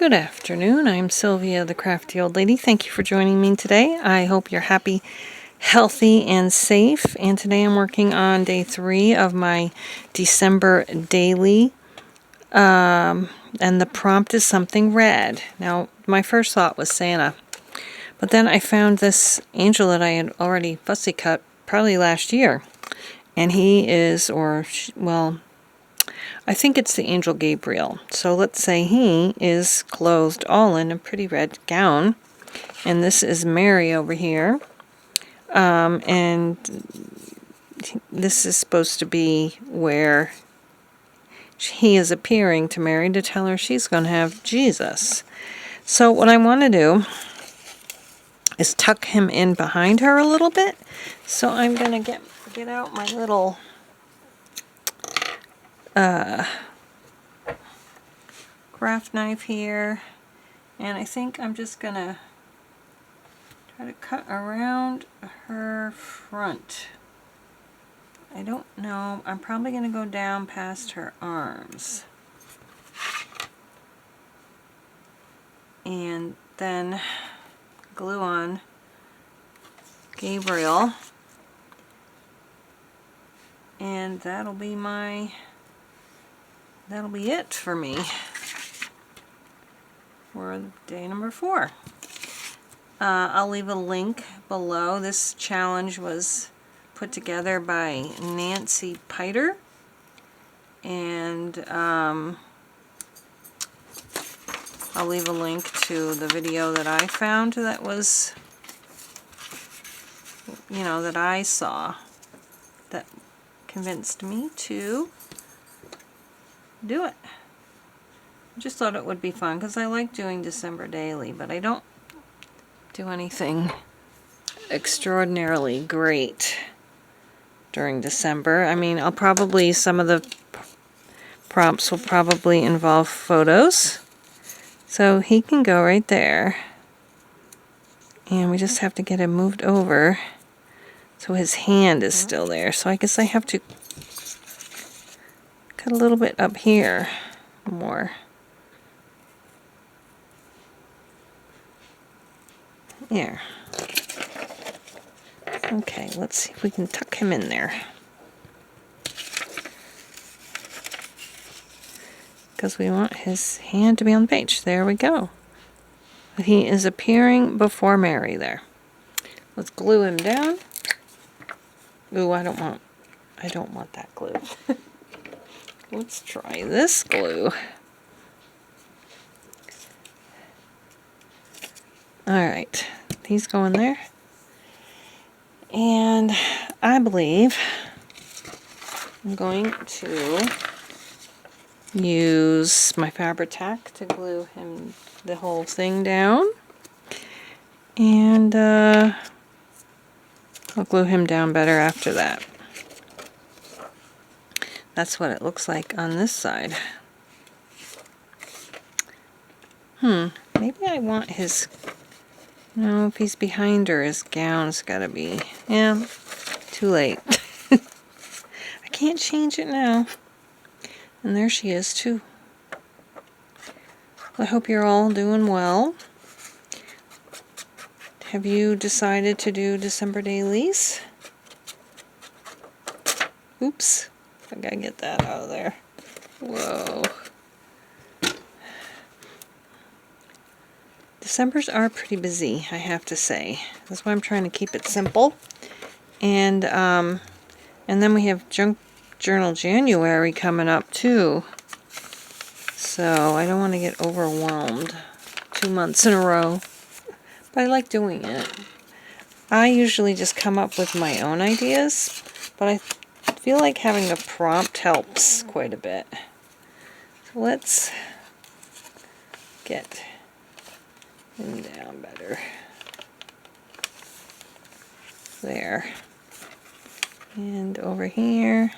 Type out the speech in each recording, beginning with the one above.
Good afternoon. I'm Sylvia, the Crafty Old Lady. Thank you for joining me today. I hope you're happy, healthy, and safe. And today I'm working on day 3 of my December daily. And the prompt is something red. Now, my first thought was Santa. But then I found this angel that I had already fussy cut probably last year. And he is, I think it's the angel Gabriel. So let's say he is clothed all in a pretty red gown. And this is Mary over here. And this is supposed to be where he is appearing to Mary to tell her she's going to have Jesus. So what I want to do is tuck him in behind her a little bit. So I'm going to get out my little craft knife here, and I think I'm just going to try to cut around her front. I don't know. I'm probably going to go down past her arms. And then glue on Gabriel. And that'll be it for me for day number 4. I'll leave a link below. This challenge was put together by Nancy Piter, and I'll leave a link to the video that I found that was, that I saw that convinced me to do it. I just thought it would be fun because I like doing December daily, but I don't do anything extraordinarily great during December. I mean, some of the prompts will probably involve photos. So he can go right there. And we just have to get him moved over so his hand is still there. So I guess I have to cut a little bit up here more. There. Okay, let's see if we can tuck him in there. Because we want his hand to be on the page. There we go. He is appearing before Mary there. Let's glue him down. Ooh, I don't want that glue. Let's try this glue. Alright, he's going there. And I believe I'm going to use my Fabri-Tac to glue him the whole thing down. And I'll glue him down better after that. That's what it looks like on this side. Maybe I want his... No, if he's behind her, his gown's gotta be... Yeah, too late. I can't change it now. And there she is, too. I hope you're all doing well. Have you decided to do December dailies? Oops. I gotta get that out of there. Whoa. Decembers are pretty busy, I have to say. That's why I'm trying to keep it simple. And then we have Junk Journal January coming up too. So I don't want to get overwhelmed 2 months in a row. But I like doing it. I usually just come up with my own ideas, but I feel like having a prompt helps quite a bit. So let's get him down better. There. And over here.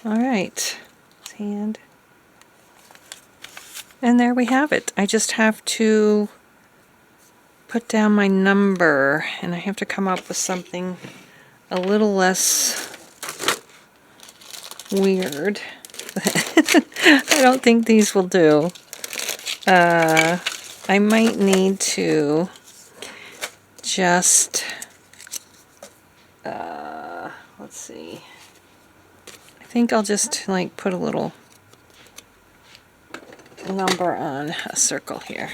Alright. His hand. And there we have it. I just have to put down my number, and I have to come up with something a little less weird I don't think these will do. I might need to just, let's see. I think I'll just like put a little number on a circle here.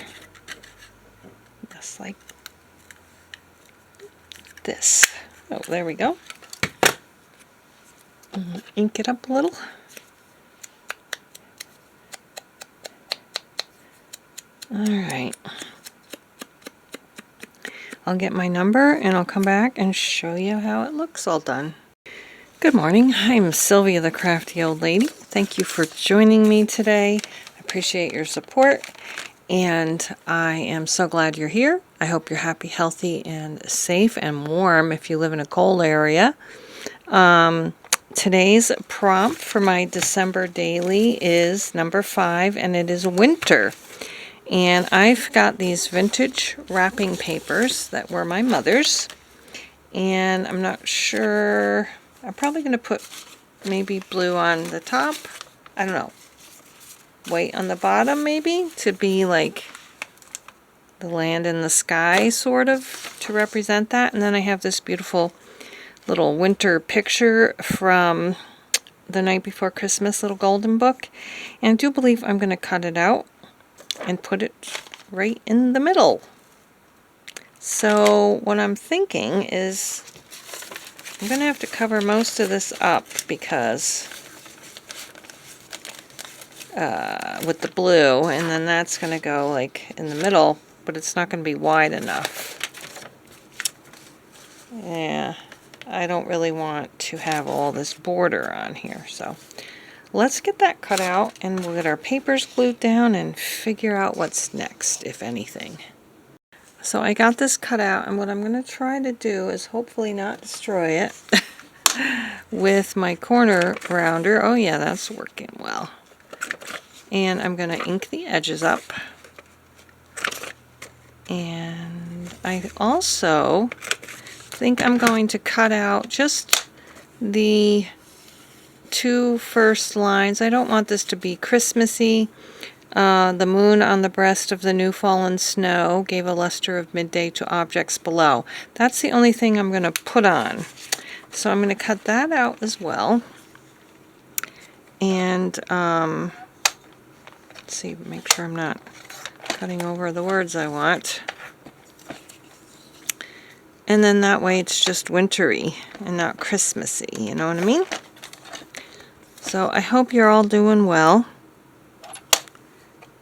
Just like this. Oh, there we go. Ink it up a little. Alright. I'll get my number and I'll come back and show you how it looks all done. Good morning. I'm Sylvia, the Crafty Old Lady. Thank you for joining me today. I appreciate your support and I am so glad you're here. I hope you're happy, healthy, and safe and warm if you live in a cold area. Today's prompt for my December daily is number 5 and it is winter. And I've got these vintage wrapping papers that were my mother's. And I'm not sure, I'm probably going to put maybe blue on the top. I don't know. White on the bottom maybe to be like the land in the sky sort of to represent that. And then I have this beautiful little winter picture from The Night Before Christmas, little golden book. And I do believe I'm going to cut it out and put it right in the middle. So what I'm thinking is I'm going to have to cover most of this up because with the blue, and then that's going to go like in the middle, but it's not going to be wide enough. Yeah, I don't really want to have all this border on here, so let's get that cut out and we'll get our papers glued down and figure out what's next, if anything. So I got this cut out and what I'm going to try to do is hopefully not destroy it with my corner rounder. Oh yeah, that's working well. And I'm going to ink the edges up. And I also think I'm going to cut out just the 2 first lines. I don't want this to be Christmassy. The moon on the breast of the new fallen snow gave a luster of midday to objects below. That's the only thing I'm going to put on. So I'm going to cut that out as well. And let's see, make sure I'm not cutting over the words I want. And then that way it's just wintry and not Christmassy, you know what I mean? So I hope you're all doing well,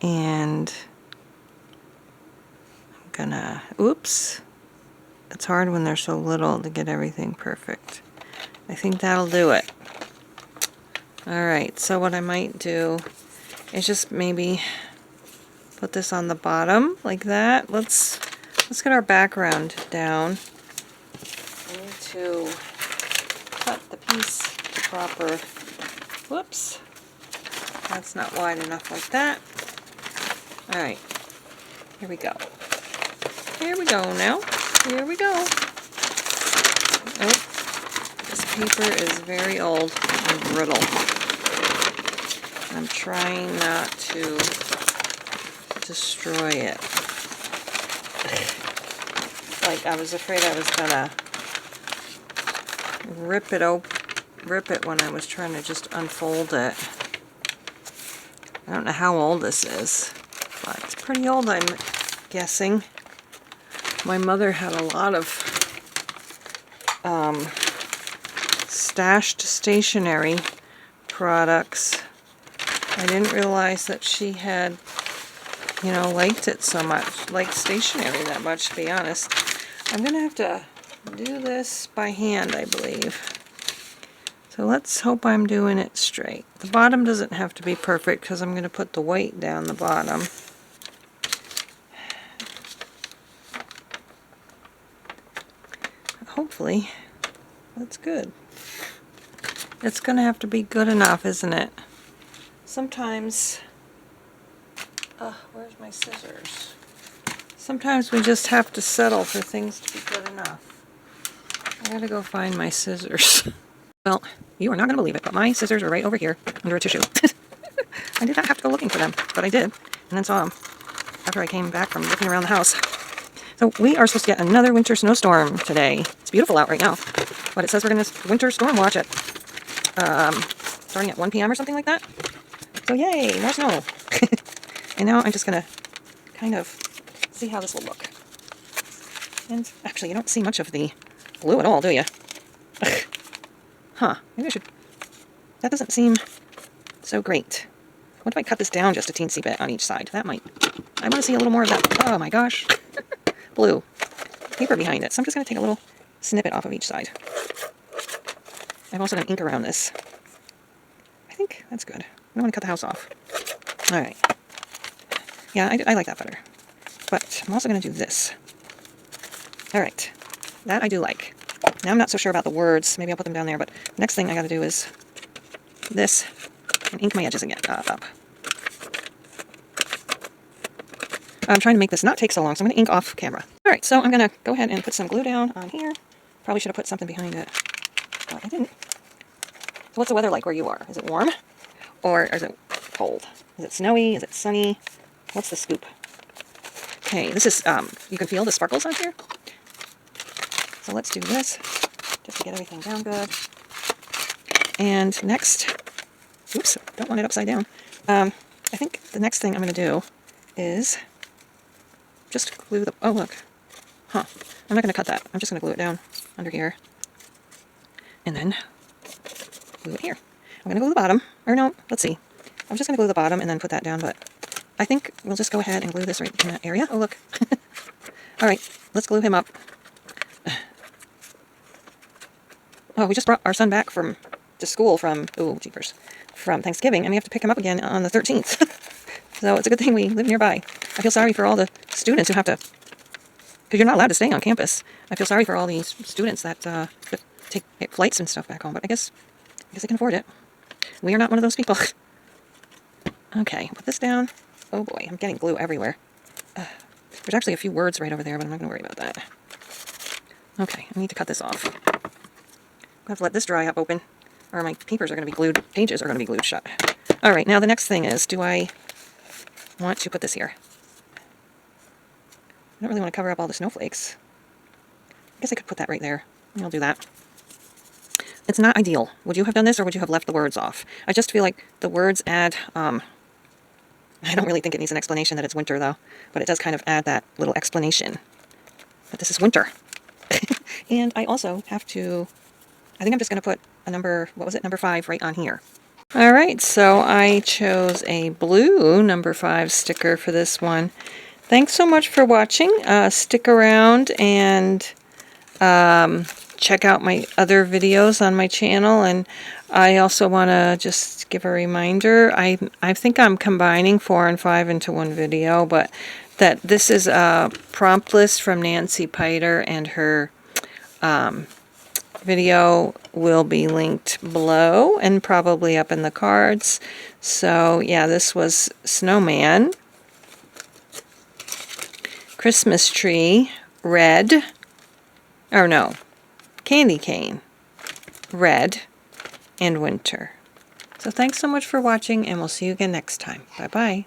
and I'm gonna, oops, it's hard when they're so little to get everything perfect. I think that'll do it. Alright, so what I might do is just maybe put this on the bottom like that. Let's get our background down. I need to cut the piece to proper. Whoops, that's not wide enough like that. Alright, here we go. Here we go now. Here we go. Oh, this paper is very old and brittle. I'm trying not to destroy it. Like I was afraid I was gonna rip it when I was trying to just unfold it. I don't know how old this is, but it's pretty old, I'm guessing. My mother had a lot of stashed stationery products. I didn't realize that she had, you know, liked it so much, liked stationery that much, to be honest. I'm gonna have to do this by hand, I believe. So let's hope I'm doing it straight. The bottom doesn't have to be perfect because I'm going to put the weight down the bottom. Hopefully that's good. It's going to have to be good enough, isn't it? Sometimes, where's my scissors? Sometimes we just have to settle for things to be good enough. I gotta go find my scissors. Well, you are not going to believe it, but my scissors are right over here under a tissue. I did not have to go looking for them, but I did, and then saw them after I came back from looking around the house. So we are supposed to get another winter snowstorm today. It's beautiful out right now, but it says we're going to winter storm watch it starting at 1 p.m. or something like that. So yay, more snow. And now I'm just going to kind of see how this will look. And actually, you don't see much of the glue at all, do you? Huh, maybe I should... That doesn't seem so great. What if I cut this down just a teensy bit on each side? That might... I want to see a little more of that. Oh my gosh. Blue paper behind it. So I'm just going to take a little snippet off of each side. I'm also going to ink around this. I think that's good. I don't want to cut the house off. Alright. Yeah, I like that better. But I'm also going to do this. Alright. That I do like. Now I'm not so sure about the words. Maybe I'll put them down there. But the next thing I got to do is this. And ink my edges again up. I'm trying to make this not take so long, so I'm going to ink off camera. Alright, so I'm going to go ahead and put some glue down on here. Probably should have put something behind it, but I didn't. So what's the weather like where you are? Is it warm? Or is it cold? Is it snowy? Is it sunny? What's the scoop? Okay, this is, you can feel the sparkles on here. So let's do this, just to get everything down good. And next, oops, don't want it upside down. I think the next thing I'm going to do is just glue the, oh look, huh, I'm not going to cut that. I'm just going to glue it down under here. And then glue it here. I'm going to glue the bottom, or no, let's see. I'm just going to glue the bottom and then put that down, but I think we'll just go ahead and glue this right in that area. Oh look. Alright, let's glue him up. Oh, we just brought our son back to school from, oh jeepers, from Thanksgiving, and we have to pick him up again on the 13th. So it's a good thing we live nearby. I feel sorry for all the students who have to, because you're not allowed to stay on campus. I feel sorry for all these students that take flights and stuff back home, but I guess they can afford it. We are not one of those people. Okay, put this down. Oh boy, I'm getting glue everywhere. There's actually a few words right over there, but I'm not going to worry about that. Okay, I need to cut this off. I have to let this dry up open, or my papers are going to be glued, pages are going to be glued shut. Alright, now the next thing is, do I want to put this here? I don't really want to cover up all the snowflakes. I guess I could put that right there. I'll do that. It's not ideal. Would you have done this, or would you have left the words off? I just feel like the words add, I don't really think it needs an explanation that it's winter, though. But it does kind of add that little explanation that this is winter. And I also have to, I think I'm just going to put a number, what was it, number 5 right on here. Alright, so I chose a blue number 5 sticker for this one. Thanks so much for watching. Stick around and check out my other videos on my channel, and I also want to just give a reminder, I think I'm combining 4 and 5 into one video, but that this is a prompt list from Nancy Piter, and her video will be linked below and probably up in the cards. So yeah, this was snowman, Christmas tree, red, or no, candy cane, red, and winter. So thanks so much for watching, and we'll see you again next time. Bye-bye.